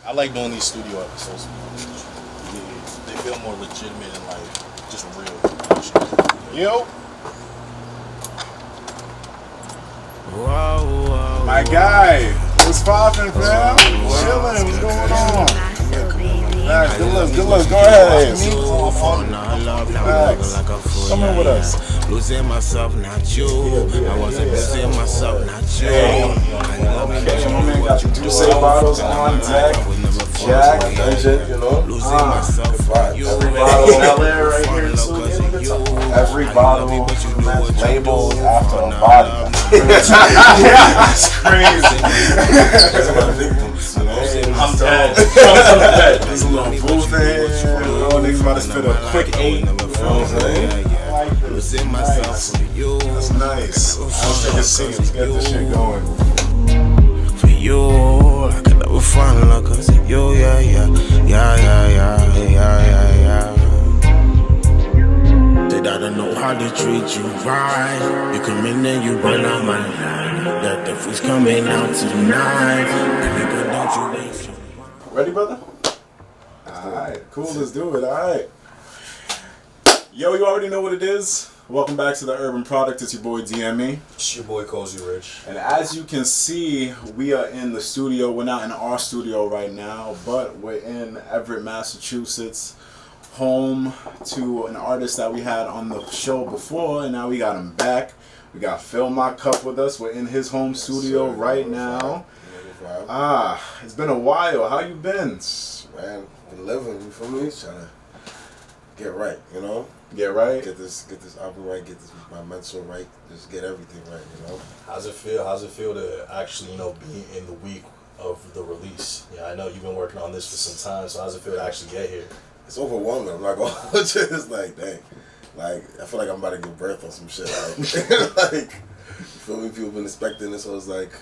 I like doing these studio episodes. Yeah, they feel more legitimate and like just real. Yo. Whoa. My guy, what's poppin', fam? Chillin', what's going on? Nice, good looks, go ahead. Come in with us. Losing myself, not you. I wasn't losing myself, not you. Okay, my man got the Douce bottles on deck. Jack, that shit, you know. Losing myself for you. Every bottle right here, every bottle labeled after a body. That's crazy. I'm dead. There's a little booth in here. Niggas about to spit a quick 8. You know what I'm saying? Losing myself for you. That's nice. Let's take a seat. Let's get this shit going. For you, I could never find love cause of you, yeah. Did I don't know how to treat you right? You come in and you run out my line. That the food's coming out tonight. Nigga, don't you waste your time. Ready, brother? Alright, cool, let's do it, alright. Yo, you already know what it is. Welcome back to the Urban Product. It's your boy DME. It's your boy Cozy Rich. And as you can see, we are in the studio. We're not in our studio right now, but we're in Everett, Massachusetts, home to an artist that we had on the show before, and now we got him back. We got Phill Mycup with us. We're in his home studio right now. It's been a while. How you been? Man, been living, you feel me? Trying to get right, you know? Get right? Get this album right, get my mental right, just get everything right, you know? How's it feel? How's it feel to actually, be in the week of the release? Yeah, I know you've been working on this for some time, so how's it feel to actually get here? It's overwhelming. I'm not gonna hold you. It's like, dang. Like, I feel like I'm about to give birth on some shit. Like, you feel me? People been expecting this, so it's like,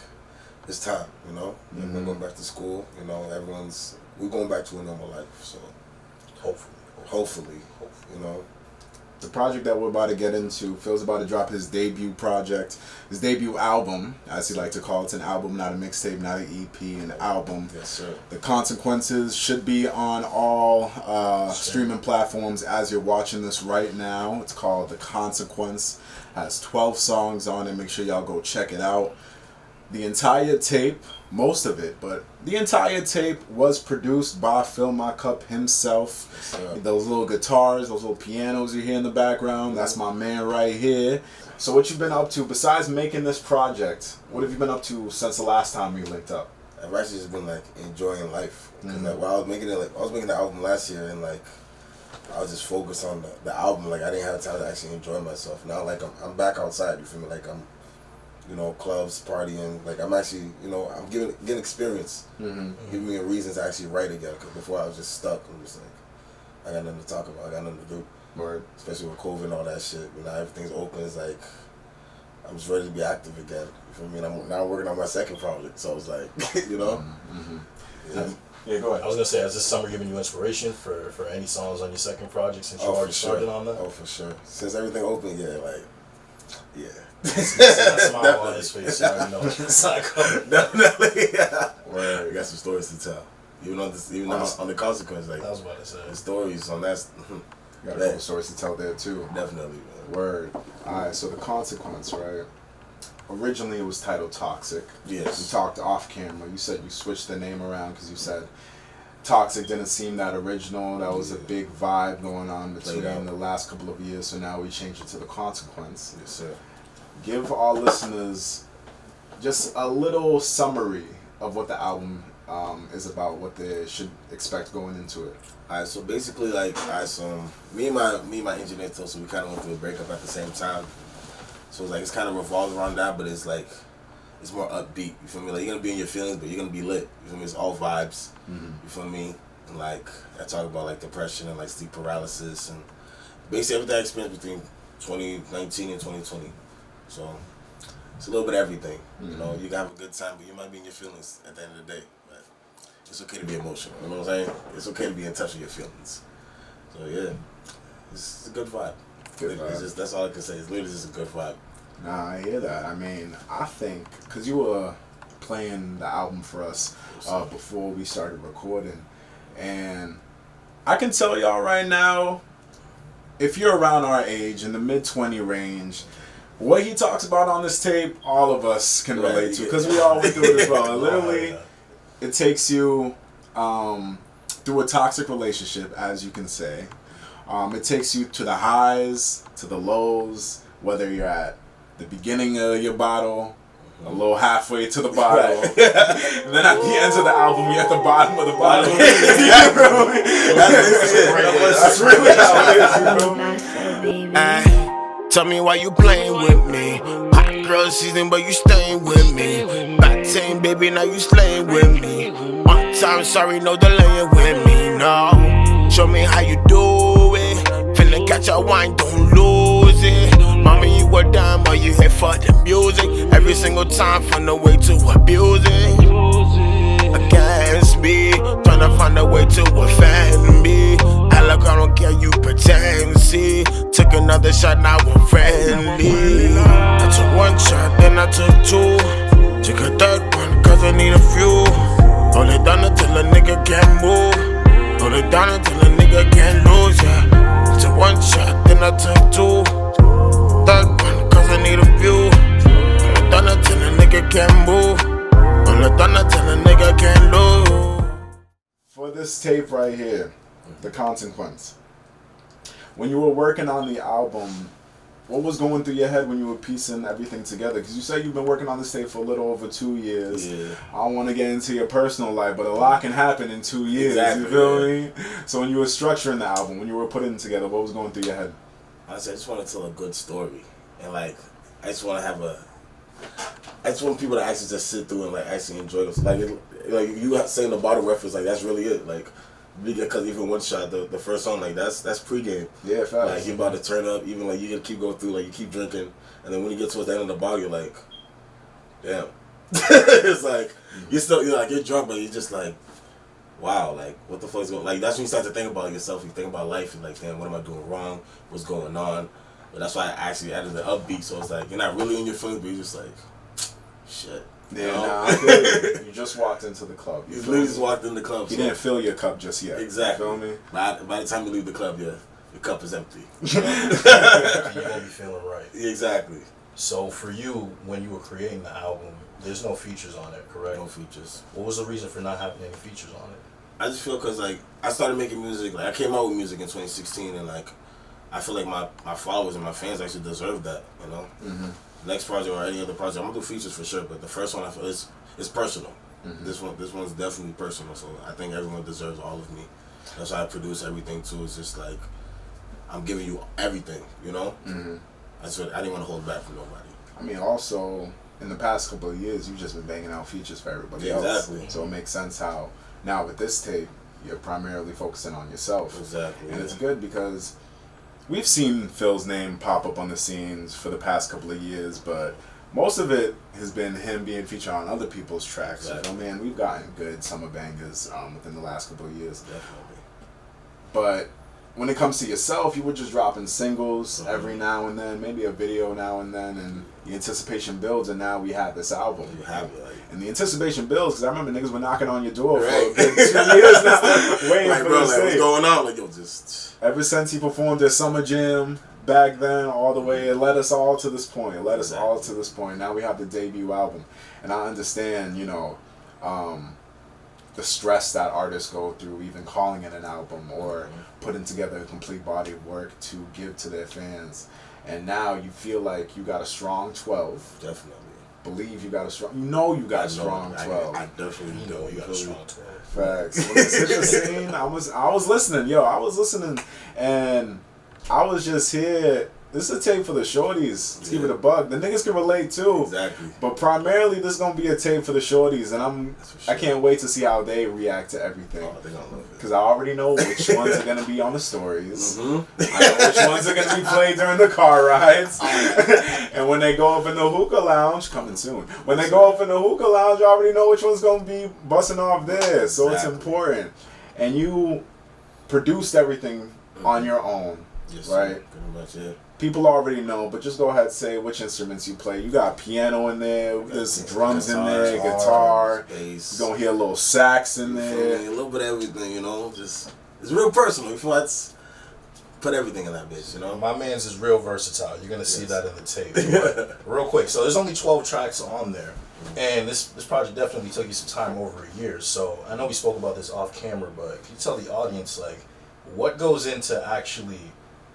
it's time, you know? Mm-hmm. We're going back to school, you know, we're going back to a normal life, so. Hopefully, you know. The project that we're about to get into, Phil's about to drop his debut project, his debut album, as he like to call it. It's an album, not a mixtape, not an EP, an album. Yes, sir. The Consequences should be on all streaming platforms as you're watching this right now. It's called The Consequence. Has 12 songs on it. Make sure y'all go check it out. The entire tape, most of it, but the entire tape was produced by Phill Mycup himself. Yes, those little guitars, those little pianos you hear in the background, that's my man right here. So what you been up to, besides making this project, what have you been up to since the last time we linked up? I've actually just been, enjoying life. Because, while I was making the album last year, and, I was just focused on the album. I didn't have time to actually enjoy myself. Now, I'm back outside, you feel me? I'm clubs, partying. I'm actually, I'm getting experience. Mm-hmm. Giving me a reason to actually write again. Because before I was just stuck. I'm just I got nothing to talk about. I got nothing to do. Word. Especially with COVID and all that shit. Now everything's open. It's I'm just ready to be active again. You feel me? And I'm now working on my second project. So it's Mm-hmm. Yeah, go ahead. I was gonna say, has this summer given you inspiration for any songs on your second project since you already started on that? Oh, for sure. Since everything opened, yeah. That smile on his face, you already know it's not coming. Definitely, yeah. Word. We got some stories to tell. Even on the Consequence, I was about to say. The stories on that. You got a couple stories to tell there too. Definitely, man. Word. Alright, so The Consequence, right? Originally it was titled Toxic. Yes. We talked off camera. You said you switched the name around because you said Toxic didn't seem that original. That was a big vibe going on between the last couple of years. So now we changed it to The Consequence. Yes, sir. Give our listeners just a little summary of what the album is about, what they should expect going into it. Alright, so basically, me and my engineer, so we kind of went through a breakup at the same time. So it's kind of revolves around that, but it's more upbeat. You feel me? You're gonna be in your feelings, but you're gonna be lit. You feel me? It's all vibes. Mm-hmm. You feel me? And I talk about depression and sleep paralysis and basically everything I experienced between 2019 and 2020. So it's a little bit of everything. Mm-hmm. You can have a good time, but you might be in your feelings at the end of the day. But it's okay to be emotional. You know what I'm saying? It's okay to be in touch with your feelings. So yeah, it's a good vibe. That's all I can say. It's literally just a good vibe. Nah, I hear that. I mean, I think, because you were playing the album for us before we started recording. And I can tell y'all right now, if you're around our age, in the mid-20 range, what he talks about on this tape, all of us can relate to, because we all went through it as well. Literally, it takes you through a toxic relationship, as you can say. It takes you to the highs, to the lows, whether you're at the beginning of your bottle, a little halfway to the bottle, and then at the end of the album, you're at the bottom of the bottle. That's really how it is. Tell me why you playing with me. Hot girl season, but you staying with me. Back 10, baby, now you slaying with me. One time, sorry, no delaying with me, no. Show me how you do it. Finna catch a wine, don't lose it. Mama, you a dime, are you here for the music? Every single time, find a way to abuse it. Against me, trying to find a way to offend me. I look, I don't care, you pretend, see. Took another shot, now I'm friendly. I took one shot, then I took two. Took a third one, cause I need a few. Hold it down until a nigga can't move. Hold it down until a nigga can't lose, yeah. I took one shot, then I took two. Third one, cause I need a few. Hold it down until a nigga can't move. Hold it down until a nigga can't lose. For this tape right here, The Consequence, when you were working on the album, what was going through your head when you were piecing everything together? Because you said you've been working on this tape for a little over 2 years. Yeah. I don't want to get into your personal life, but a lot can happen in 2 years. Exactly, You feel me? So when you were structuring the album, when you were putting it together, what was going through your head? Honestly, I just want to tell a good story, and like I just want people to actually just sit through and like actually enjoy this. Like you saying the bottle reference, like that's really it. Like because even one shot, the first song, like that's pregame. Yeah, fast. Like you're about to turn up, even like you gotta keep going through, like you keep drinking, and then when you get towards the end of the bottle, you're like, damn. It's like you're drunk, but you're just like, wow, like what the fuck is going? Like that's when you start to think about yourself. You think about life. You're like, damn, what am I doing wrong? What's going on? But that's why I actually added the upbeat. So it's like you're not really in your feelings, but you're just like, shit. Yeah, nah, I feel you. You just walked into the club. You literally just walked in the club. You didn't fill your cup just yet. Exactly. You feel me? By the time you leave the club, your cup is empty. You won't be feeling right. Exactly. So for you, when you were creating the album, there's no features on it, correct? No features. What was the reason for not having any features on it? I just feel because like I started making music, like I came out with music in 2016, and like I feel like my followers and my fans actually deserve that, you know. Mm-hmm. Next project or any other project, I'm gonna do features for sure, but the first one I feel is personal. Mm-hmm. This one's definitely personal, so I think everyone deserves all of me. That's why I produce everything too. It's just like I'm giving you everything, you know. Mm-hmm. That's what I didn't want to hold back from nobody. I mean, also in the past couple of years, you've just been banging out features for everybody else. Exactly. So it makes sense how now with this tape, you're primarily focusing on yourself. Exactly. And it's good because we've seen Phil's name pop up on the scenes for the past couple of years, but most of it has been him being featured on other people's tracks. Exactly. You know, man, we've gotten good summer bangers within the last couple of years. Definitely. But when it comes to yourself, you were just dropping singles every now and then, maybe a video now and then, and the anticipation builds, and now we have this album. You have it, like, and the anticipation builds because I remember niggas were knocking on your door right. for a good 2 years now, waiting like, for bro, this like, what's tape. going on? Like, yo, just Ever since he performed at Summer Jam back then, all the way, it led us all to this point. It led us all to this point. Now we have the debut album, and I understand, you know, the stress that artists go through, even calling it an album or putting together a complete body of work to give to their fans. And now you feel like you got a strong 12. definitely. Believe you got a strong. You know you got a strong 12. I definitely You know you got a strong 12. Facts. When it's hit the scene, I was listening. Yo, I was listening, and I was just here. This is a tape for the shorties. Let's give it a buck. The niggas can relate too. Exactly. But primarily, this is gonna be a tape for the shorties, and Sure. I can't wait to see how they react to everything. Oh, they gonna love it. Because I already know which ones are gonna be on the stories. Mm-hmm. I know which ones are gonna be played during the car rides. And when they go up in the hookah lounge, coming soon. When they go up in the hookah lounge, you already know which one's gonna be busting off there. So it's important. And you produced everything on your own, Yes, right? Pretty much, yeah. people already know, but just go ahead and say which instruments you play. You got piano in there, there's drums in there, guitar, bass. You're gonna hear a little sax in there. A little bit of everything, you know. Just it's real personal. You feel let's put everything in that bitch, you know. My man's is real versatile. You're gonna see that in the tape. But real quick, so there's only 12 tracks on there, and this project definitely took you some time, over a year. So I know we spoke about this off camera, but can you tell the audience like what goes into actually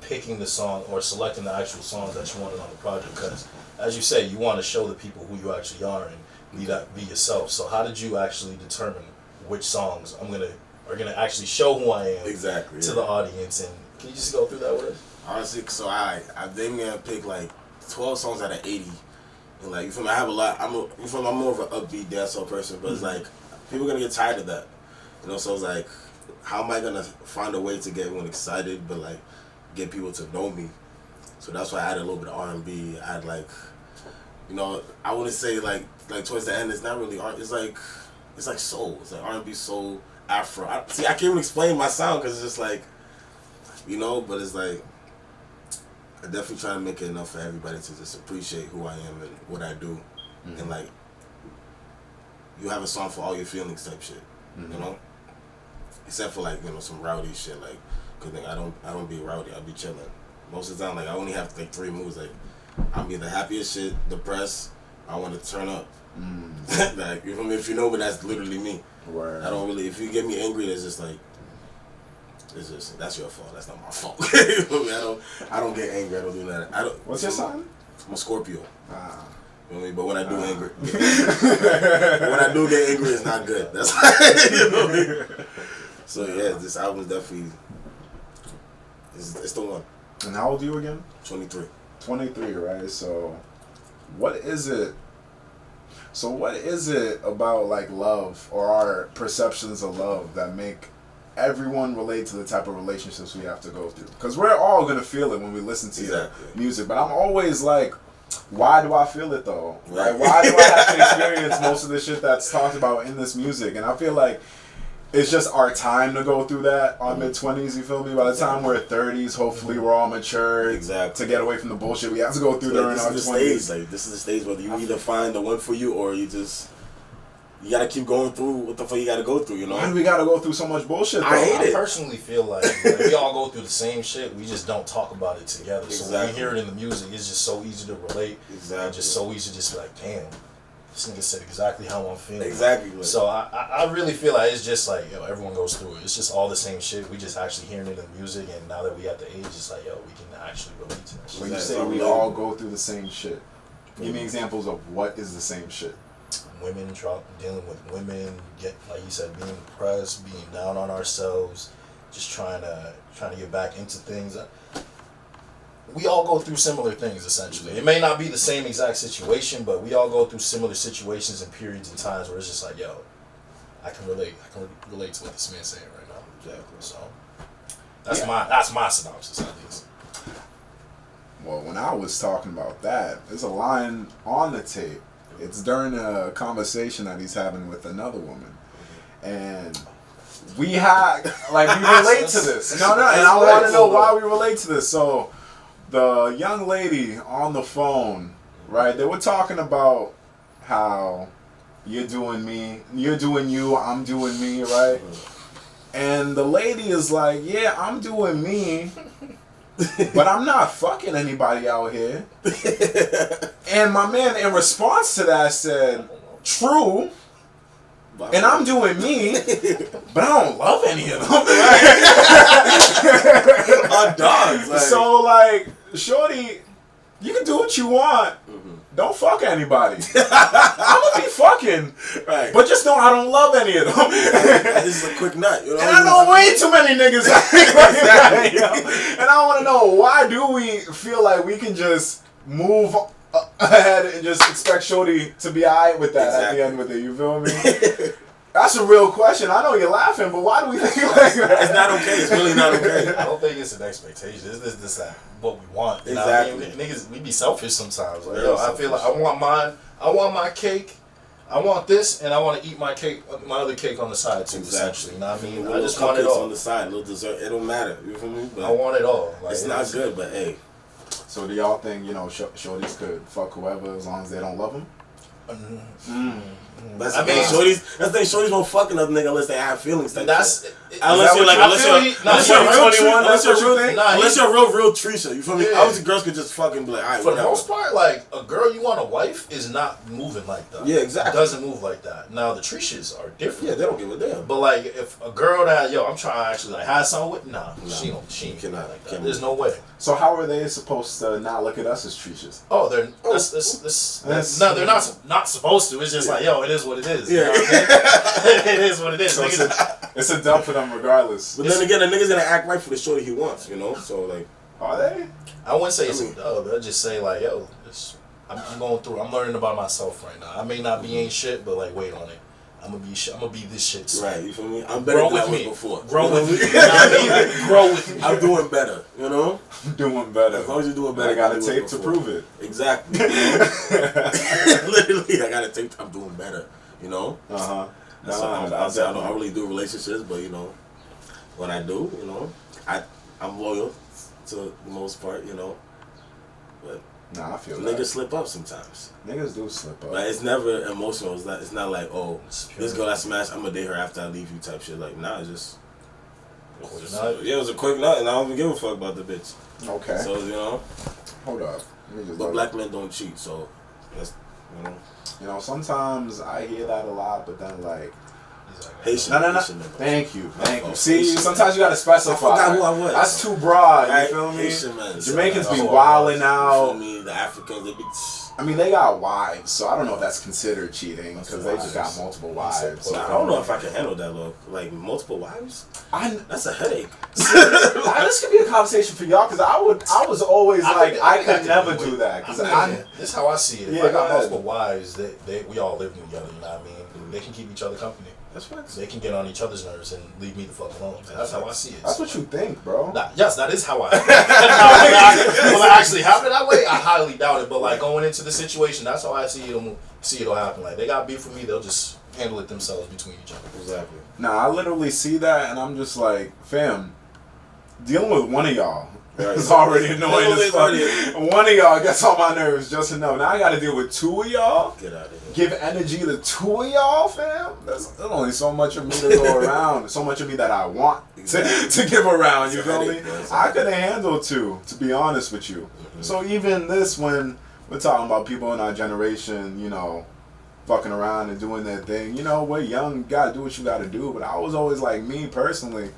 picking the song or selecting the actual songs that you wanted on the project? Because as you say, you want to show the people who you actually are and be yourself. So how did you actually determine which songs are gonna actually show who I am to the audience? And can you just go through that with us? Honestly, so I damn near pick like 12 songs out of 80, and like you feel me, I have a lot. I'm more of an upbeat dancehall person, but it's like people are gonna get tired of that, you know. So it's like, how am I gonna find a way to get everyone excited, but like get people to know me? So that's why I added a little bit of R&B. I had like, you know, I wouldn't say like towards the end it's not really art. It's like soul. It's like R&B, soul, Afro. I can't even explain my sound because it's just like, you know. But it's like I definitely try to make it enough for everybody to just appreciate who I am and what I do, and like you have a song for all your feelings type shit, you know. Except for like, you know, some rowdy shit like. Cause like, I don't be rowdy. I be chilling. Most of the time, like I only have like 3 moods. Like I'm either happy as shit, depressed, I want to turn up. Like you feel me? If you know me, that's literally me. Word. I don't really. If you get me angry, it's just like, it's just that's your fault. That's not my fault. You feel me? I don't get angry. I don't do that. I don't. What's your sign? I'm a Scorpio. Ah. You know what I mean? But when I do when I do get angry, it's not good. That's you know what I mean? So yeah, this album is definitely. It's the one. And how old are you again? 23. 23, right? So, what is it about like love or our perceptions of love that make everyone relate to the type of relationships we have to go through? Because we're all gonna feel it when we listen to your music, but I'm always like, why do I feel it though? Right. Like, why do I have to experience most of the shit that's talked about in this music? And I feel like it's just our time to go through that, our mid-20s, you feel me? By the time we're 30s, hopefully we're all mature to get away from the bullshit we have to go through during our 20s. Like, this is the stage where you either find the one for you or you gotta keep going through what the fuck you gotta go through, you know? Why do we gotta go through so much bullshit, though? I personally feel like we all go through the same shit, we just don't talk about it together. So when we hear it in the music, it's just so easy to relate. It's just so easy to just be like, damn. This nigga said exactly how I'm feeling. Exactly. So I really feel like it's just like, yo, everyone goes through it. It's just all the same shit. We just actually hearing it in the music, and now that we at the age, it's like, yo, we can actually relate to that shit. When you say we all go through the same shit, give me examples of what is the same shit. Women dealing with women, like you said, being depressed, being down on ourselves, just trying to get back into things. We all go through similar things, essentially. It may not be the same exact situation, but we all go through similar situations and periods and times where it's just like, yo, I can relate to what this man's saying right now. Exactly. So that's my synopsis, at least. Well, when I was talking about that, there's a line on the tape. It's during a conversation that he's having with another woman, and we relate to this. No, and I want to know why we relate to this. So. The young lady on the phone, right? They were talking about how you're doing me, you're doing you, I'm doing me, right? And the lady is like, yeah, I'm doing me, but I'm not fucking anybody out here. And my man, in response to that, said, true. And I'm doing me, but I don't love any of them. Our dogs. Like. So, like, shorty, you can do what you want. Don't fuck anybody. I'm gonna be fucking, but just know I don't love any of them. This is a quick nut, you know. And I know way too many niggas like that, yo. And I want to know, why do we feel like we can just move ahead and just expect shorty to be alright with that at the end with it? You feel me? That's a real question. I know you're laughing, but why do we think like that? It's not okay. It's really not okay. I don't think it's an expectation. It's just what we want. You exactly. know what I mean? Niggas, we be selfish sometimes. Like, yo, I feel like I want mine. I want my cake. I want this, and I want to eat my cake, my other cake on the side too. Essentially, you know what I mean? I just want it all on the side, little dessert. It don't matter. You feel me? But I want it all. Like, it's not good, but hey. So do y'all think, you know, shorties could fuck whoever as long as they don't love them? That's the thing. Shorties won't fuck another nigga unless they have feelings. Unless you're a real Trisha, you feel me? Obviously, girls could just fucking be like, alright, for the most part, like a girl you want a wife is not moving like that. Yeah, exactly. It doesn't move like that. Now the Trishas are different. Yeah, they don't give a damn. But like, if a girl that I'm trying to actually like have something with, she cannot like that. There's no way. So how are they supposed to not look at us as Trishas? Oh, they're they're not supposed to. It's just like, it is what it is. Yeah, you know what I mean? It is what it is. So it's a dump for them regardless. But then again, the nigga's gonna act right for the shorty he wants, you know. So like, are they? I wouldn't say it's a dub. They'll just say like, I'm going through. I'm learning about myself right now. I may not be ain't shit, but like, wait on it. I'm gonna be this shit soon. Right, you feel me? I'm better than I was before. Grow with me. You know what I mean? Grow with me. I'm doing better, you know? I'm doing better. As long as you're doing better, I got a tape to prove it. Exactly. You know? Literally, I got a tape. I'm doing better, you know? That's I don't really do relationships, but you know, when I do, you know, I'm loyal to the most part, you know. But I feel niggas slip up sometimes. Niggas do slip up. But it's never emotional. It's not like, oh, this girl I smashed, I'm gonna date her after I leave you type shit. Like, nah, it was a quick nut, and I don't even give a fuck about the bitch. Okay. So, you know. Hold up. But black men don't cheat, so that's, you know. You know, sometimes I hear that a lot, but then like, Haitian. No. Thank you. See, sometimes you gotta specify. I forgot who I was. That's too broad. Right? You feel me? Haitian men. Jamaicans be wilding out. You feel me? The Africans, they be. I mean, they got wives, so I don't know if that's considered cheating because they just got multiple wives. So I don't know if I can handle that, though. Like multiple wives. That's a headache. This could be a conversation for y'all because I was always I could never do that because this is how I see it. If I got multiple wives, we all live together. You know what I mean? They can keep each other company. That's right. They can get on each other's nerves and leave me the fuck alone. That's how I see it. That's what you think, bro. Yes, that is how I. Will it actually happen that way? I highly doubt it. But like going into the situation, that's how I see it'll happen. Like they got beef with me, they'll just handle it themselves between each other. Exactly. Nah, I literally see that and I'm just like, fam, dealing with one of y'all. It's already annoying as fuck. One of y'all gets on my nerves just enough. Now I gotta deal with two of y'all. Get out of here. Give energy to two of y'all, fam. There's only so much of me to go around. So much of me that I want to give around. You feel me? I couldn't handle two, to be honest with you. So even this, when we're talking about people in our generation, you know, fucking around and doing their thing. You know, we're young. You gotta do what you gotta do. But I was always like, me personally,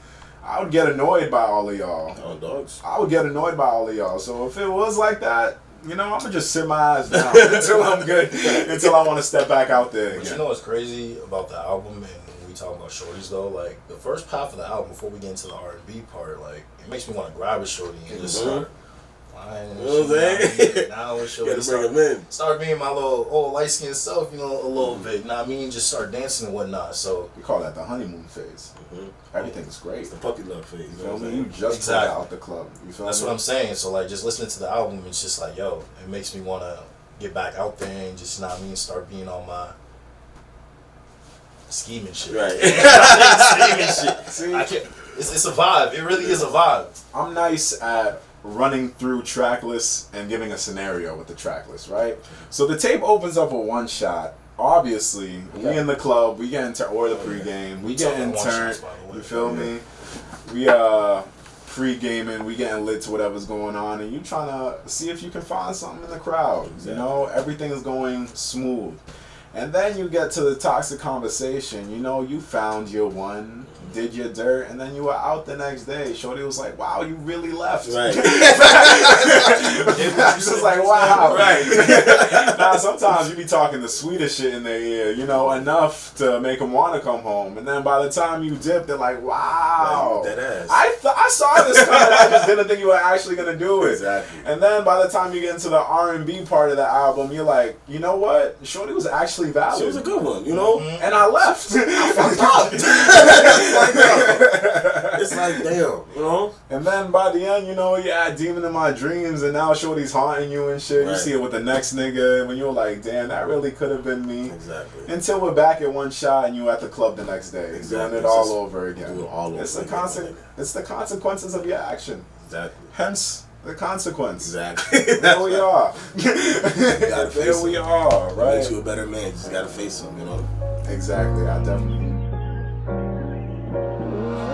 I would get annoyed by all of y'all. Oh, dogs. I would get annoyed by all of y'all. So if it was like that, you know, I'm going to just sit my ass down until I'm good, until I want to step back out there again. But you know what's crazy about the album, and when we talk about shorties though, like the first half of the album, before we get into the R&B part, like it makes me want to grab a shorty and just start lying. You know what I'm saying? Now with shorty, start being my little old light-skinned self, you know, a little bit. You know what I mean? Just start dancing and whatnot. So we call that the honeymoon phase. Everything's great. It's the puppy love phase. You feel me? You just got out the club. You feel That's me? what I'm saying. So like, just listening to the album, it's just like, yo, it makes me want to get back out there and just, you know what I mean, start being on my scheming shit. Right. Scheming shit. See, I can't. It's a vibe. It really is a vibe. I'm nice at running through track lists and giving a scenario with the track list, right? So the tape opens up with one shot. Obviously, we in the club, we getting or the pregame, we getting turned. You feel me? We pre-gaming, we getting lit to whatever's going on, and you trying to see if you can find something in the crowd. You know, everything is going smooth. And then you get to the toxic conversation. You know, you found your one, did your dirt, and then you were out the next day. Shorty was like, wow, you really left. Right. She's just like, wow. Right. Now, sometimes you be talking the sweetest shit in their ear, you know, enough to make them want to come home. And then by the time you dip, they're like, wow. That ass. I saw this coming. I just didn't think you were actually going to do it. Exactly. And then by the time you get into the R&B part of the album, you're like, you know what? Shorty was actually valid. She was a good one, you know? And I left. I fucked up. It's like, damn, you know? And then by the end, you know, you're at Demon in My Dreams, and now Shorty's haunting you and shit. Right. You see it with the next nigga, and when you're like, damn, that really could have been me. Exactly. Until we're back at one shot, and you at the club the next day. Exactly. Doing it all over again. Do it all over It's the consequences of your action. Exactly. Hence, The consequence. Exactly. There we are. There we are, right? Makes you a better man. You just gotta face them, you know? Exactly. I definitely.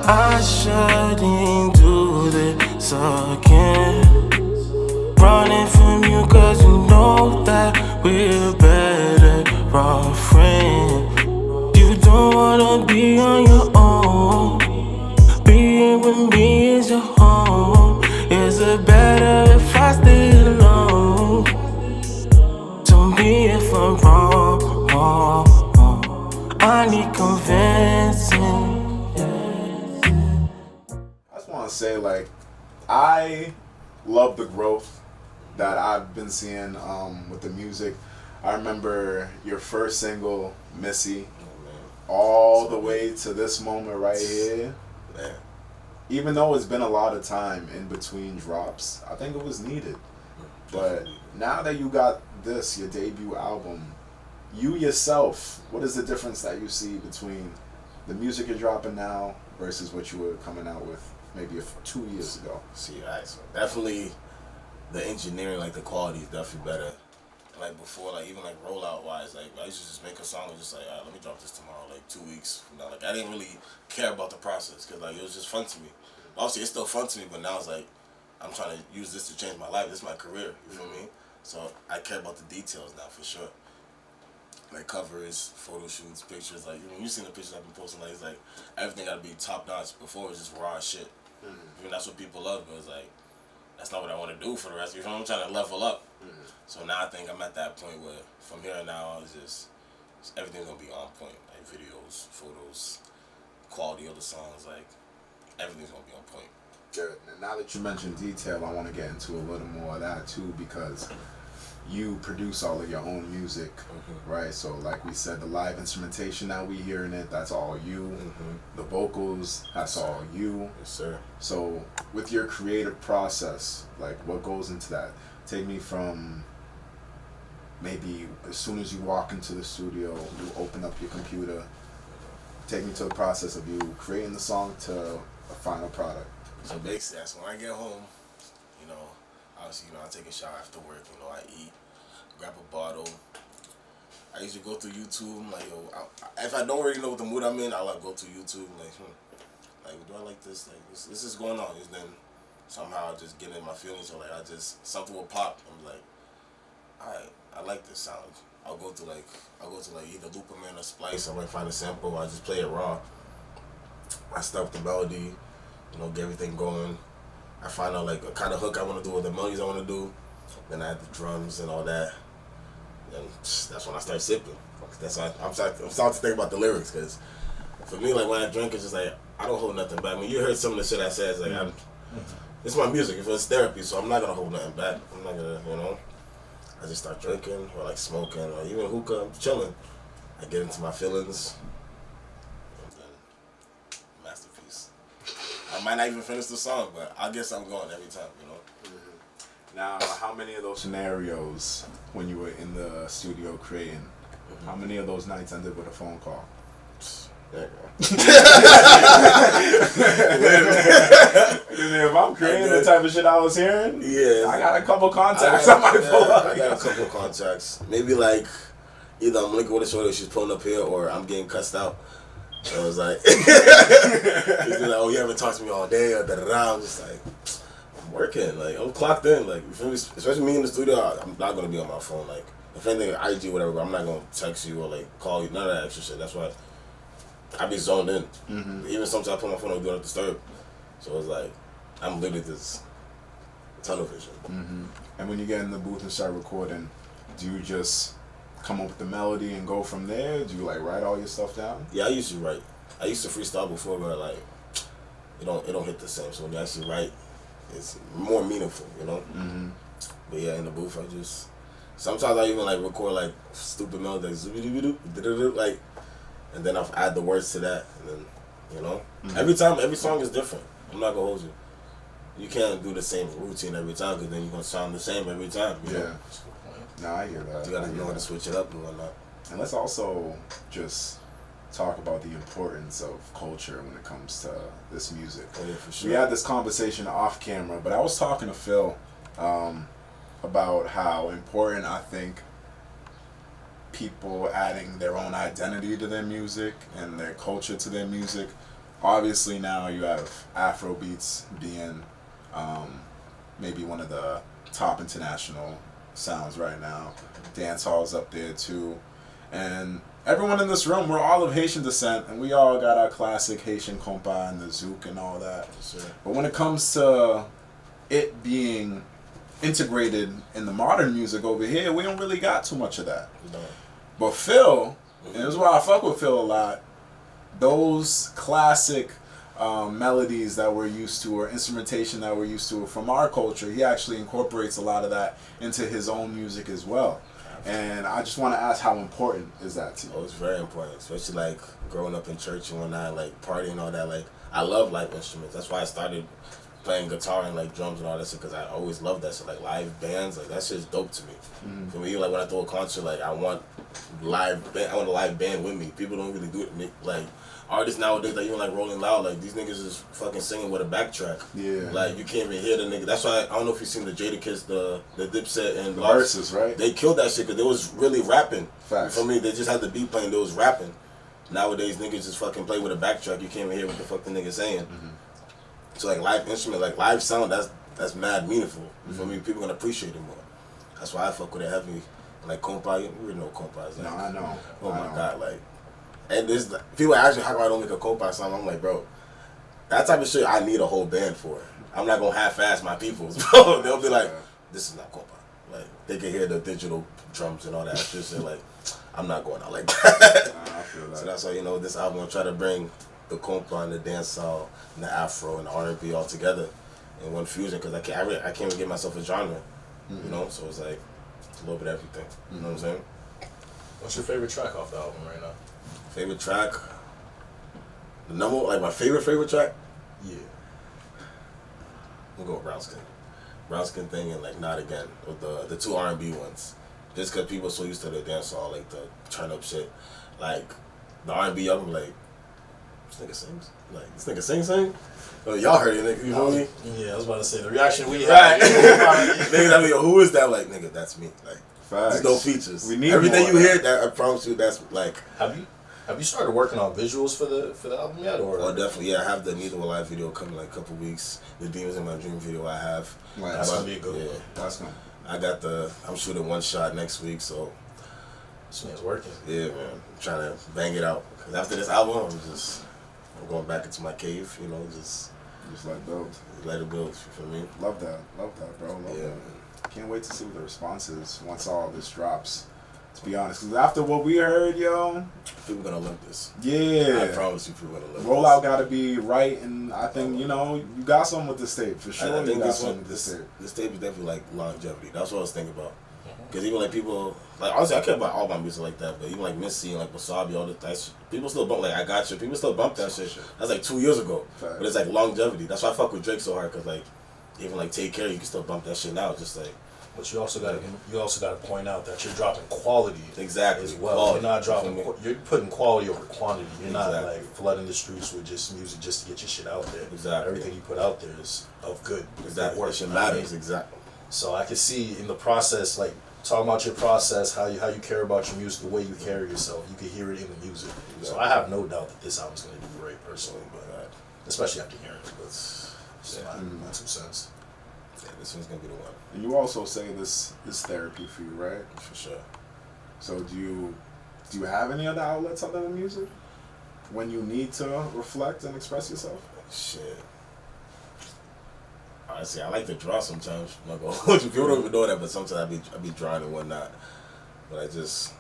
I shouldn't do this again. Running from you cause you know that we're better off friends. You don't wanna be on your own. Being with me is your home. Is it better if I stay alone? Tell me if I'm wrong. I need convincing. I just want to say, like, I love the growth that I've been seeing with the music. I remember your first single, Missy, all the way to this moment right here. Man. Even though it's been a lot of time in between drops, I think it was needed. But now that you got this, your debut album, you yourself, what is the difference that you see between the music you're dropping now versus what you were coming out with maybe 2 years ago? See, alright, so definitely the engineering, like the quality is definitely better. Like before, like even like rollout wise, like I used to just make a song and just like, alright, let me drop this tomorrow, like 2 weeks from now. Like I didn't really care about the process because like it was just fun to me. Obviously, it's still fun to me, but now it's like I'm trying to use this to change my life. This is my career. You feel me? So I care about the details now for sure. Like covers, photo shoots, pictures. Like you've seen the pictures I've been posting. Like it's like everything got to be top notch. Before it was just raw shit. Even that's what people love, but it's like that's not what I want to do for the rest. You know, I'm trying to level up. So now I think I'm at that point where from here on out, it's just everything's gonna be on point. Like videos, photos, quality of the songs. Like everything's gonna be on point. Good. And now that you mentioned detail, I want to get into a little more of that too, because you produce all of your own music, right? So like we said, the live instrumentation that we hear in it, that's all you. The vocals, that's all you. Yes, sir. So with your creative process, like what goes into that? Take me from maybe as soon as you walk into the studio, you open up your computer, take me to the process of you creating the song to a final product. So basically, that's when I get home, you know, obviously, you know, I take a shower after work, you know, I eat, grab a bottle. I usually go through YouTube, I'm like, yo, if I don't already know what the mood I'm in, I'll like go to YouTube, like, do I like this? Like, this is going on. And then somehow I just get in my feelings, or like, something will pop. I'm like, alright, I like this sound. I'll go to either loop them in or splice, I might find a sample, or I just play it raw. I start the melody, you know, get everything going. I find out like a kind of hook I want to do, or the melodies I want to do. Then I add the drums and all that. And that's when I start sipping. That's why I'm starting to think about the lyrics, because for me, like when I drink, it's just like I don't hold nothing back. When you heard some of the shit I said, it's like it's my music. It's therapy, so I'm not gonna hold nothing back. I'm not gonna, you know. I just start drinking, or like smoking, or even hookah. I'm chilling. I get into my feelings. Masterpiece. I might not even finish the song, but I guess I'm going every time, you know. Now, how many of those scenarios when you were in the studio creating, how many of those nights ended with a phone call? There you go. If I'm creating the type of shit I was hearing, yeah, I got a couple contacts I might pull up. I got a couple contacts. Maybe like either I'm linking with a shorty, she's pulling up here, or I'm getting cussed out. So I was like, she's like, oh, you haven't talked to me all day, or da-da-da. I'm just like, I'm working, like I'm clocked in, like you feel me? Especially me in the studio, I'm not gonna be on my phone. Like if anything, IG whatever, but I'm not gonna text you or like call you. None of that extra shit. That's why I be zoned in. Even sometimes I put my phone on do not disturb. So it's like I'm literally this tunnel vision. And when you get in the booth and start recording, do you just come up with the melody and go from there? Do you like write all your stuff down? Yeah, I used to write. I used to freestyle before, but like it don't hit the same. So when you actually write, it's more meaningful, you know. But yeah, in the booth, I just sometimes I even like record like stupid melodies, like, and then I'll add the words to that, and then you know, every song is different. I'm not gonna hold you. You can't do the same routine every time, because then you're gonna sound the same every time. You know? No, I hear that. You gotta know how to switch it up and whatnot. And let's also just talk about the importance of culture when it comes to this music. Oh, yeah, for sure. We had this conversation off camera, but I was talking to Phill about how important I think people adding their own identity to their music and their culture to their music. Obviously now you have Afro beats being maybe one of the top international sounds right now. Dancehall's up there too. And everyone in this room, we're all of Haitian descent, and we all got our classic Haitian compa and the zouk and all that. Sure. But when it comes to it being integrated in the modern music over here, we don't really got too much of that. No. But Phill, and this is why I fuck with Phill a lot, those classic melodies that we're used to or instrumentation that we're used to from our culture, he actually incorporates a lot of that into his own music as well. And I just want to ask, how important is that to you? Oh, it's very important, especially like growing up in church and whatnot, like partying and all that. Like, I love live instruments. That's why I started playing guitar and like drums and all that shit, because I always loved that shit. Like live bands, like that shit's dope to me. For me, like when I throw a concert, like I want a live band with me. People don't really do it. Like artists nowadays, like even like Rolling Loud, like these niggas is fucking singing with a backtrack. Yeah. Like you can't even hear the nigga. That's why I don't know if you've seen the Jadakiss, the Dipset and The verses, right? They killed that shit because they was really rapping. Facts. For me, they just had the beat playing. They was rapping. Nowadays, niggas just fucking play with a backtrack. You can't even hear what the fuck the nigga saying. So like live instrument, like live sound, that's mad meaningful. For me, people gonna appreciate it more. That's why I fuck with it heavy. Like compa, you really know compa is like. No, I know. Oh I my know. god, like, and this people actually how come I don't make a compa song? I'm like, bro, that type of shit I need a whole band for. I'm not gonna half-ass my peoples, bro. They'll be like, this is not compa. Like they can hear the digital drums and all that shit. And like, I'm not going out like that. I feel that. So that's why this album will try to bring the compa and the dancehall and the Afro and the R&B all together in one fusion, because I can't even give myself a genre, you know. So it's like it's a little bit of everything. You know what I'm saying? What's your favorite track off the album right now? Favorite track? The number, like my favorite track? Yeah. I'm gonna go with Brown Skin. Brown Skin thing and like Not Again, with the two R&B ones. Just because people are so used to the dancehall, like the turn up shit. Like the R&B, I'm like, this nigga sings? Like, this nigga sing? Oh, y'all heard it, nigga, you feel me? Yeah, I was about to say, the reaction we Right. had. Niggas, I mean, who is that? Like, nigga, that's me. Like, Facts. there's no features. We need everything more you of hear, that I promise you, that's like. Have you started working on visuals for the album yet, or? Oh, definitely. Yeah, I have the Neither Will I video coming like a couple weeks. The Demons in My Dream video I have. Right. That's gonna be a good one. That's gonna. I'm shooting one shot next week, so. This man's working. Yeah, man. I'm trying to bang it out. Because after this album, I'm going back into my cave, you know, just like build. let it build, you feel me? Love that, bro. Love Yeah, that. man. Can't wait to see what the response is once all this drops. To be honest, because after what we heard, yo, People gonna love this. yeah, I promise you, people gonna love rollout got to be right, and I think you you got something with this tape for this. sure. I think you got something with this tape is definitely like longevity. That's what I was thinking about. Because even like people, like honestly, I care about all my music like that, but even like Missy and like Wasabi, all that people still bump, like I Got You, people still bump that shit. That's like 2 years ago. Fact. But it's like longevity. That's why I fuck with Drake so hard, because like, even like Take Care, you can still bump that shit now, just like. But you also gotta point out that you're dropping quality Exactly. as well. Quality. You're not dropping. You're putting quality over quantity. You're not Exactly. like flooding the streets with just music just to get your shit out there. Exactly. Everything you put out there is of good. Exactly. Work, That shit you know what I matters. mean? Exactly. So I can see in the process, like talking about your process, how you care about your music, the way you carry yourself. You can hear it in the music. So I have no doubt that this album's gonna do great, personally. But especially after hearing it, but it's just my 2 cents. Yeah, this one's gonna be the one. And you also say this is therapy for you, right? For sure. So do you have any other outlets other than music when you need to reflect and express yourself? Shit. Honestly, I like to draw sometimes. I'm not gonna hold you. People don't even know that, but sometimes I be drawing and whatnot. But honestly,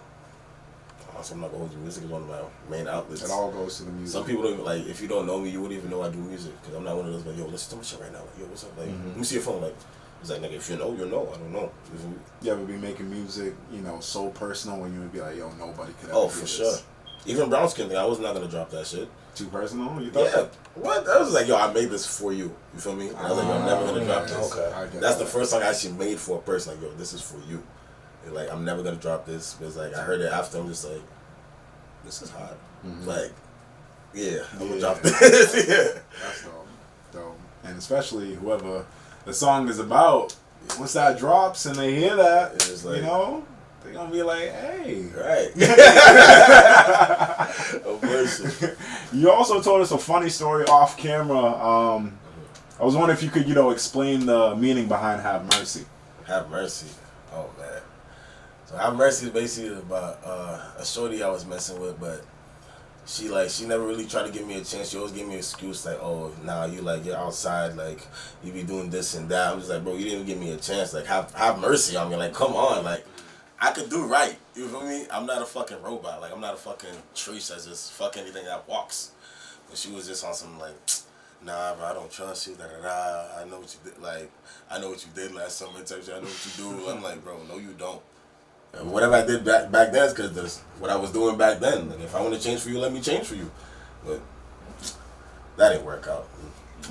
I'm not gonna hold you. Music is one of my main outlets. It all goes to the music. Some people don't even, like, if you don't know me, you wouldn't even know I do music. Because I'm not one of those, like, yo, listen to my shit right now. Like, yo, what's up? Like, let me see your phone. Like, it's like, nigga, if you know, you know. I don't know. You ever be making music, so personal when you would be like, yo, nobody could ever Oh, hear for this. sure. Even Brown Skin thing, I was not gonna drop that shit. Too personal? You thought Yeah. What? I was like, yo, I made this for you. You feel me? And I was like, yo, I'm never gonna drop this. Okay. I get That's that. the first song I actually made for a person. Like, yo, this is for you. And like, I'm never gonna drop this. Because like, I heard it after. I'm just like, this is hot. Mm-hmm. Like, yeah, I'm gonna drop this. Yeah. That's dope. And especially whoever the song is about, once that drops and they hear that, It's like, you know, they're gonna be like, hey. Right. Oh, mercy. You also told us a funny story off camera. I was wondering if you could, you know, explain the meaning behind Have Mercy. Have mercy. Oh, man. So Have Mercy is basically about a shorty I was messing with, but she never really tried to give me a chance. She always gave me an excuse like, oh, nah, you're outside, like, you be doing this and that. I'm just like, bro, you didn't give me a chance. Like, have mercy on me. Like, come on. Like, I could do right. You feel me? I'm not a fucking robot. Like, I'm not a fucking tree that just fuck anything that walks. But she was just on some, like, nah, bro, I don't trust you, I know what you did, like, I know what you did last summer, type shit, I know what you do. I'm like, bro, no, you don't. And whatever I did back then is because that's what I was doing back then. Like, if I want to change for you, let me change for you. But that didn't work out.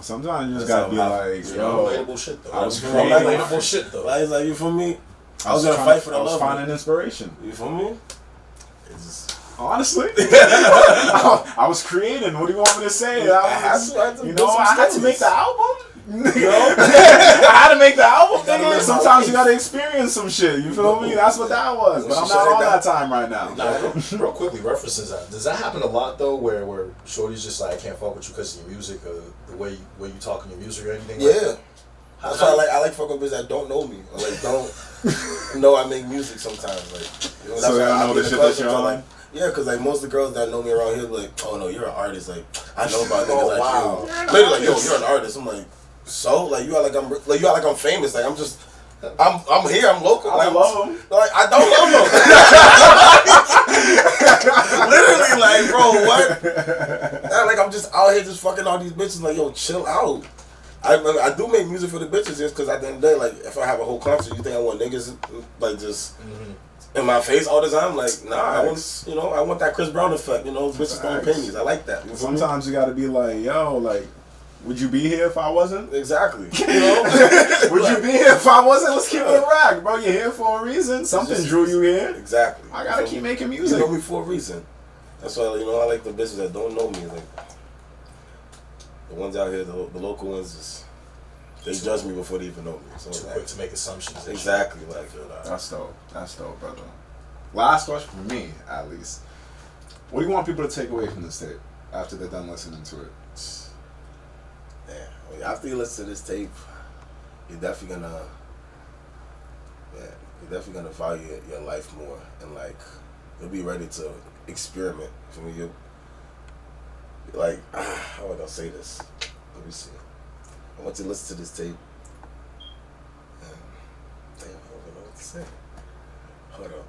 Sometimes you just gotta be like, yo, relatable shit though. I was relatable shit though. Like, it's like, you feel me? I was gonna fight for the love. I was finding inspiration. You feel me? It's just... Honestly, I was creating. What do you want me to say? I had to make the album. You know, I had to make the album. Nigga. Sometimes you gotta experience some shit. You feel me? That's what that was. But I'm not on that time right now. Nah, real quickly, references that. Does that happen a lot though, where shorty's just like, I can't fuck with you because of your music or the way you talk in your music or anything? Yeah. Like that? That's why I like fucking bitches that don't know me or like don't know I make music sometimes. Like, you know, so y'all know the shit that you're on. Like, yeah, because like most of the girls that know me around here, like, oh no, you're an artist. Like, I know about niggas like you. Literally, like, yo, you're an artist. I'm like, so like you are like I'm famous. Like I'm here. I'm local. I like, love them. Like I don't love them. Literally, like, bro, what? Like I'm just out here just fucking all these bitches. Like, yo, chill out. I do make music for the bitches just because at the end of the day, like, if I have a whole concert, you think I want niggas like just in my face all the time? Like, nah, I want that Chris Brown effect. You know, bitches throwing pennies. I like that. Sometimes you gotta be like, yo, like, would you be here if I wasn't? Exactly. You know? Would you be here if I wasn't? Let's keep it a rack, bro. You're here for a reason. Something drew you here. Exactly. I gotta keep making music. You know me for a reason. That's why, you know, I like the bitches that don't know me. Like, the ones out here, the local ones, they judge me before they even know me. So too quick to make assumptions. Exactly. Like, that's dope. That's dope, brother. Last question for me, at least. What do you want people to take away from this tape after they're done listening to it? Yeah. After you listen to this tape, you're definitely gonna value your life more, and like you'll be ready to experiment. For me, you like how would I say this? Let me see. I want you to listen to this tape. Damn, I don't know what to say. Hold on.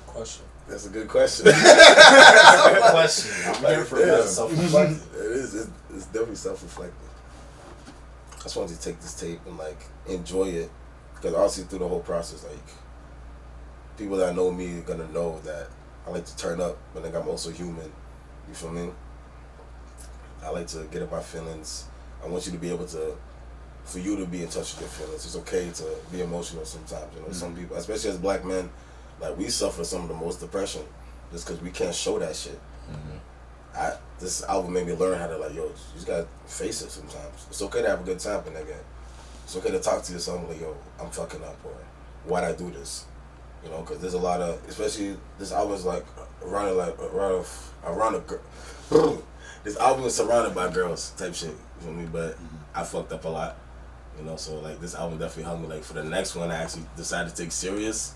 Question. That's a good question. Question. I'm ready for that. Self-reflective. It is. It's definitely self-reflective. I just wanted to take this tape and like enjoy it, because honestly through the whole process, like people that know me are gonna know that I like to turn up, but like I'm also human. You feel me? I like to get up my feelings. I want you to be able to, for you to be in touch with your feelings. It's okay to be emotional sometimes. You know, some people, especially as black men, like we suffer some of the most depression just because we can't show that shit. This album made me learn how to like, yo, you just gotta face it sometimes. It's okay to have a good time, but nigga, it's okay to talk to yourself like, yo, I'm fucking up, or why'd I do this? You know, because there's a lot of, especially this album is like this album is surrounded by girls type shit. You feel me? But I fucked up a lot. You know, so like this album definitely helped me. Like for the next one, I actually decided to take serious.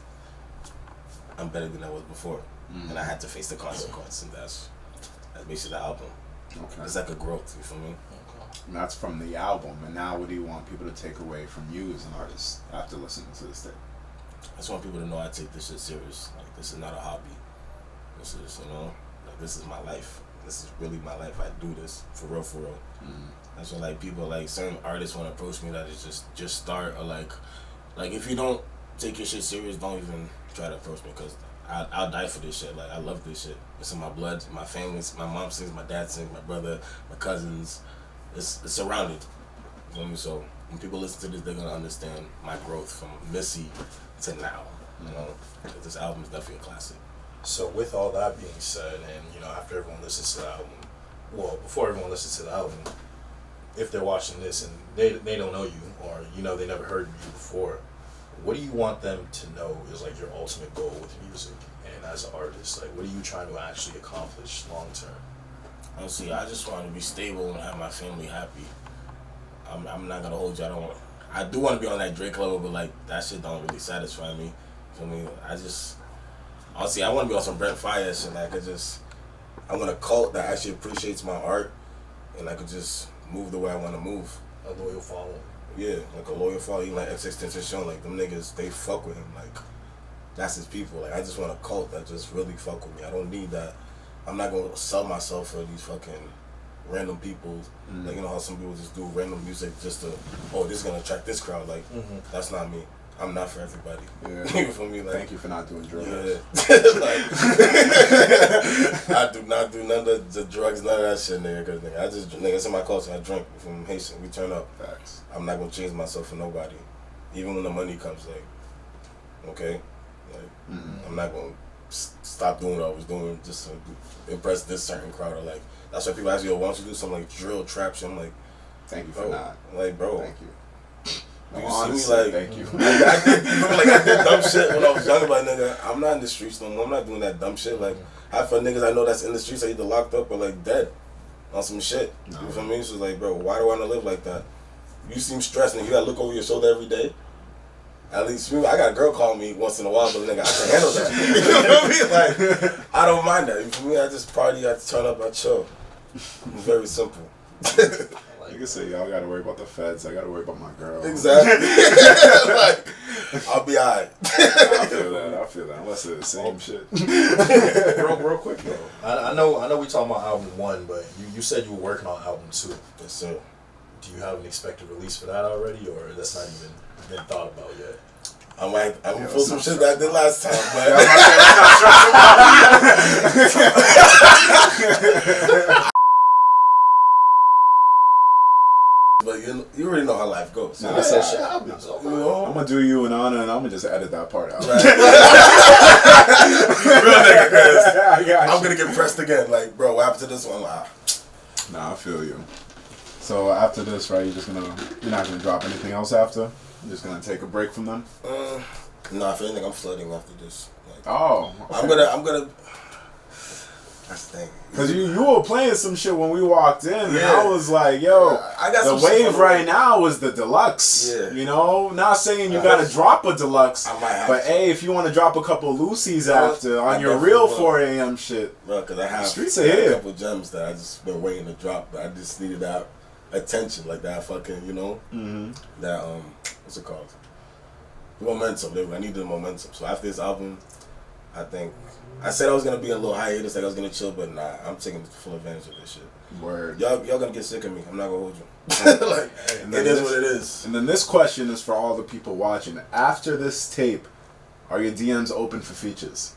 I'm better than I was before, and I had to face the consequence, and that's basically the album. Okay. It's like a growth. You feel me? And that's from the album. And now, what do you want people to take away from you as an artist after listening to this tape? I just want people to know I take this shit serious. Like this is not a hobby. This is, you know, like this is my life. This is really my life. I do this for real, for real. That's why like people, like certain artists want to approach me that is just start, or like if you don't take your shit serious, don't even try to approach me, because I'll die for this shit. Like I love this shit. It's in my blood, my family, my mom sings, my dad sings, my brother, my cousins. It's surrounded. You know what I mean? So when people listen to this, they're gonna understand my growth from Missy to now. You know, this album is definitely a classic. So with all that being said, and after everyone listens to the album, well, before everyone listens to the album, if they're watching this and they don't know you, or they never heard you before, what do you want them to know is like your ultimate goal with music and as an artist? Like, what are you trying to actually accomplish long term? Honestly, I just want to be stable and have my family happy. I'm not gonna hold you. I do want to be on that Drake level, but like that shit don't really satisfy me. For me, honestly, I want to be on some Brent Fire shit. Like I want a cult that actually appreciates my art, and I could just move the way I want to move. A loyal following. Yeah, like a loyal following, like XXXTentacion, like them niggas, they fuck with him. Like that's his people. Like I just want a cult that just really fuck with me. I don't need that. I'm not gonna sell myself for these fucking random people. Like how some people just do random music just to, this is gonna attract this crowd. Like that's not me. I'm not for everybody. Yeah. You feel me? Like, thank you for not doing drugs. Yeah. I do not do none of the drugs, none of that shit, nigga. Cause nigga, it's in my culture. I drink from Haitian. We turn up. Facts. I'm not gonna change myself for nobody, even when the money comes. Like, okay, like I'm not gonna stop doing what I was doing just to impress this certain crowd. Or like, that's why people ask me, why don't you do something like drill, trap shit? I'm like, thank you for not. Like, bro, thank you. You Honestly, see me like, thank you. I did dumb shit when I was younger, but nigga, I'm not in the streets no more. I'm not doing that dumb shit. Like, half of niggas I know that's in the streets are either locked up or like dead on some shit. No. You feel me? So like, bro, why do I want to live like that? You seem stressed and you gotta look over your shoulder every day. At least I got a girl call me once in a while, but nigga, I can handle that. You feel me? Like, I don't mind that. You feel me? I just party, I turn up, I chill. It's very simple. Like I said, y'all gotta worry about the feds. I gotta worry about my girl. Exactly. Like, I'll be alright. I feel that. Unless it's the same shit. real quick though. I know we talking about album 1, but you said you were working on album 2. Yes, sir. Do you have an expected release for that already, or that's not even been thought about yet? I'm gonna pull some shit that I did last time, but but you already know how life goes. Nah, I'm gonna do you an honor, and I'm gonna just edit that part out. Right. Real nigga, cause I'm gonna get pressed again. Like, bro, what happened to this one? Nah, I feel you. So after this, right, you're not gonna drop anything else after? You're just gonna take a break from them? No, I feel like I'm flooding after this. Like, okay. I'm gonna. That's the thing. Cause you were playing some shit when we walked in, and I was like, "Yo, I got the wave right now is the deluxe." Yeah. Not saying you gotta drop a deluxe, I might have but to. hey, if you want to drop a couple of Lucy's after on your real 4 a.m. shit, bro, because I have streets are here. A couple gems that I just been waiting to drop, but I just needed that attention, like that fucking, that what's it called? The momentum. I needed the momentum. So after this album, I think I said I was gonna be a little hiatus, like I was gonna chill, but nah, I'm taking full advantage of this shit. Word. Y'all gonna get sick of me. I'm not gonna hold you. Like, it is what it is. And then this question is for all the people watching. After this tape, are your DMs open for features?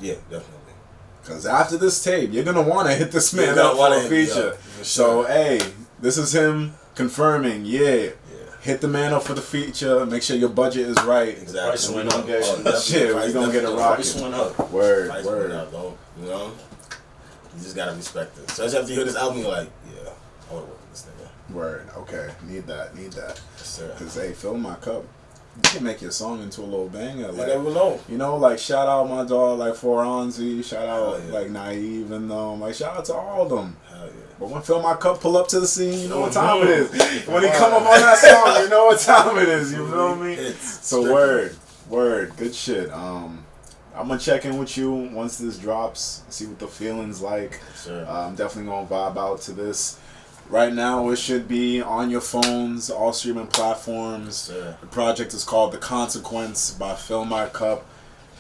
Yeah, definitely. Because after this tape, you're gonna want to hit this man up for a feature. For sure. So hey, this is him confirming. Yeah. Hit the man up for the feature. Make sure your budget is right. Exactly. And we don't get shit. We gonna get a rocket. Word. Price went up, though. You know, you just gotta respect it. So after you hear this album, you're like, yeah, I wanna work with this nigga. Word. Okay. Need that. Yes, sir. Cause hey, Phill Mycup, you can make your song into a little banger. You Like, never know. like shout out my dog, like Foronzi. Shout out like Naive and them. Like shout out to all of them. Hell yeah. But when Phill Mycup pull up to the scene, you know what time it is. When he come up on that song, you know what time it is. You feel me? So word, good shit. I'm gonna check in with you once this drops, see what the feeling's like. Sure. I'm definitely gonna vibe out to this. Right now, it should be on your phones, all streaming platforms. Sure. The project is called The Consequence by Phill Mycup,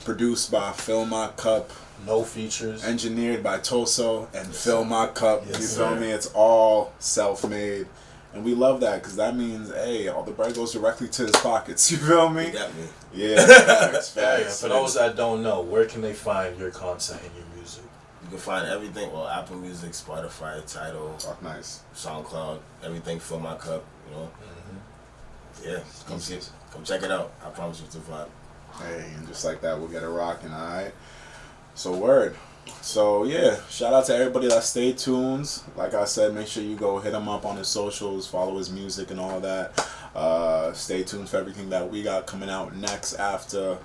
produced by Phill Mycup. No features. Engineered by Toso and Phill Mycup. Yes, you feel me? It's all self-made. And we love that because that means, hey, all the bread goes directly to his pockets. You feel me? You got me. Yeah, facts. For those that don't know, where can they find your content and your music? You can find everything, well, Apple Music, Spotify, Tidal, Nice. SoundCloud, everything Phill Mycup, you know? Yeah, come check it out. I promise you to vibe. Hey, and just like that, we'll get it rocking, alright? So word. So yeah, shout out to everybody that stayed tuned. Like I said, make sure you go hit him up on his socials, follow his music and all that. Stay tuned for everything that we got coming out next after.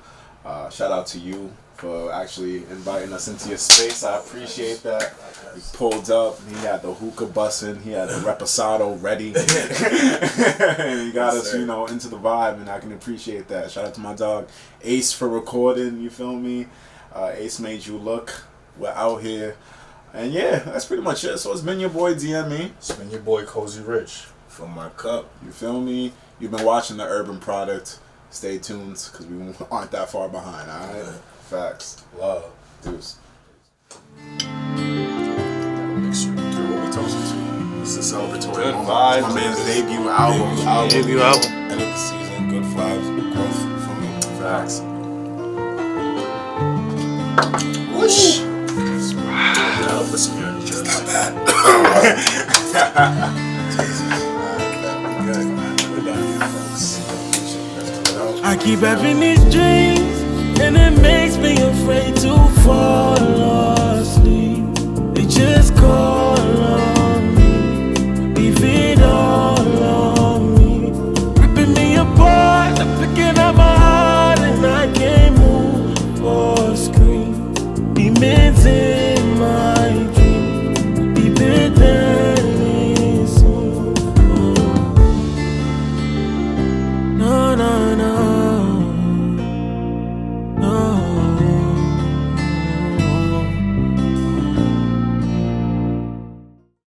Shout out to you for actually inviting us into your space. I appreciate that. He pulled up, he had the hookah bussin', he had the reposado ready. And he got us, you know, into the vibe, and I can appreciate that. Shout out to my dog Ace for recording, you feel me? Ace made you look. We're out here. And yeah, that's pretty much it. So it's been your boy DME. It's been your boy Cozy Rich. Phill Mycup. You feel me? You've been watching the Urban Product. Stay tuned, because we aren't that far behind, alright? Facts. Love. Deuce. Mixer. Dude, what we toasting to? This is a celebratory Good moment. vibes. My man's debut album. Debut album. End of the season, good vibes, good growth for me. Facts. Whoosh. I'll put some here in the chest. Not bad. I keep having these dreams, and it makes me afraid to fall.